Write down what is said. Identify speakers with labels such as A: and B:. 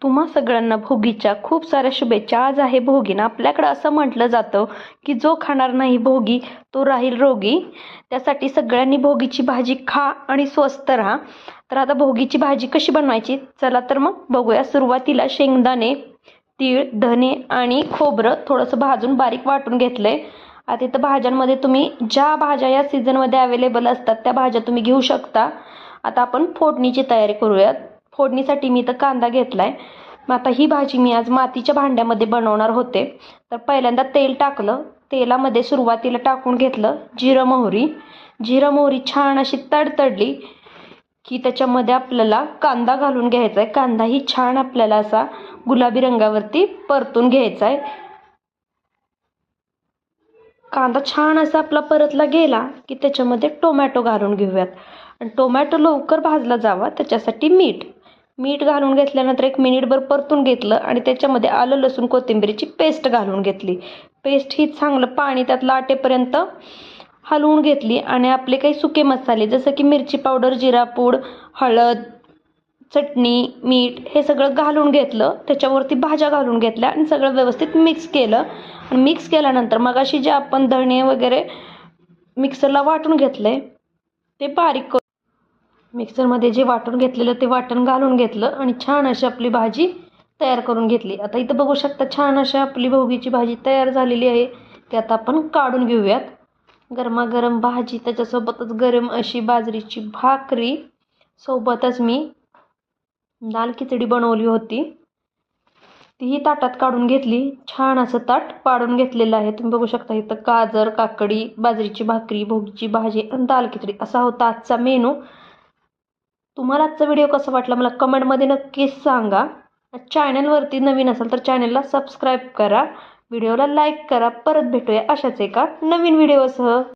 A: तुम्हा सगळ्यांना भोगीच्या खूप साऱ्या शुभेच्छा. आज आहे भोगी ना. आपल्याकडं असं म्हटलं जातं की जो खाणार नाही भोगी तो राहील रोगी. त्यासाठी सगळ्यांनी भोगीची भाजी खा आणि स्वस्त राहा. तर आता भोगीची भाजी कशी बनवायची चला तर मग बघूया. सुरुवातीला शेंगदाणे, तीळ, धने आणि खोबरं थोडंसं भाजून बारीक वाटून घेतलंय. आता इथं भाज्यांमध्ये तुम्ही ज्या भाज्या या सीझनमध्ये अवेलेबल असतात त्या भाज्या तुम्ही घेऊ शकता. आता आपण फोडणीची तयारी करूयात. फोडणीसाठी मी इथं कांदा घेतलाय. मग आता ही भाजी मी आज मातीच्या भांड्यामध्ये बनवणार होते. तर पहिल्यांदा तेल टाकलं. तेलामध्ये सुरुवातीला टाकून घेतलं जिरं मोहरी छान अशी तडतडली की त्याच्यामध्ये आपल्याला कांदा घालून घ्यायचा आहे. कांदाही छान आपल्याला असा गुलाबी रंगावरती परतून घ्यायचा आहे. कांदा छान असा आपला परतला गेला की त्याच्यामध्ये टोमॅटो घालून घेऊयात. आणि टोमॅटो लवकर भाजला जावा त्याच्यासाठी मीठ घालून घेतल्यानंतर 1 मिनिटभर परतून घेतलं आणि त्याच्यामध्ये आलं लसूण कोथिंबीरची पेस्ट घालून घेतली. पेस्ट ही चांगलं पाणी त्यात लाटेपर्यंत हलवून घेतली. आणि आपले काही सुके मसाले जसं की मिरची पावडर, जिरा पूड, हळद, चटणी, मीठ हे सगळं घालून घेतलं. त्याच्यावरती भाज्या घालून घेतल्या आणि सगळं व्यवस्थित मिक्स केलं. आणि मिक्स केल्यानंतर मगाशी जे आपण धणे वगैरे मिक्सरला वाटून घेतले ते बारीक करून मिक्सरमध्ये जे वाटून घेतलेलं ते वाटण घालून घेतलं आणि छान अशी आपली भाजी तयार करून घेतली. आता इथं बघू शकता छान अशी आपली भोगीची भाजी तयार झालेली आहे. ती आता आपण काढून घेऊयात. गरमागरम भाजी त्याच्यासोबतच गरम अशी बाजरीची भाकरी, सोबतच मी दाल खिचडी बनवली होती तीही ताटात काढून घेतली. छान असं ताट पाडून घेतलेलं आहे. तुम्ही बघू शकता इथं गाजर, काकडी, बाजरीची भाकरी, भोगीची भाजी आणि दाल खिचडी असा होता आजचा मेनू. तुम्हाला आजचा व्हिडिओ कसा वाटला मला कमेंटमध्ये नक्कीच सांगा. चॅनलवरती नवीन असाल तर चॅनलला सबस्क्राईब करा, व्हिडिओला लाईक करा. परत भेटूया अशाच एका नवीन व्हिडिओसह.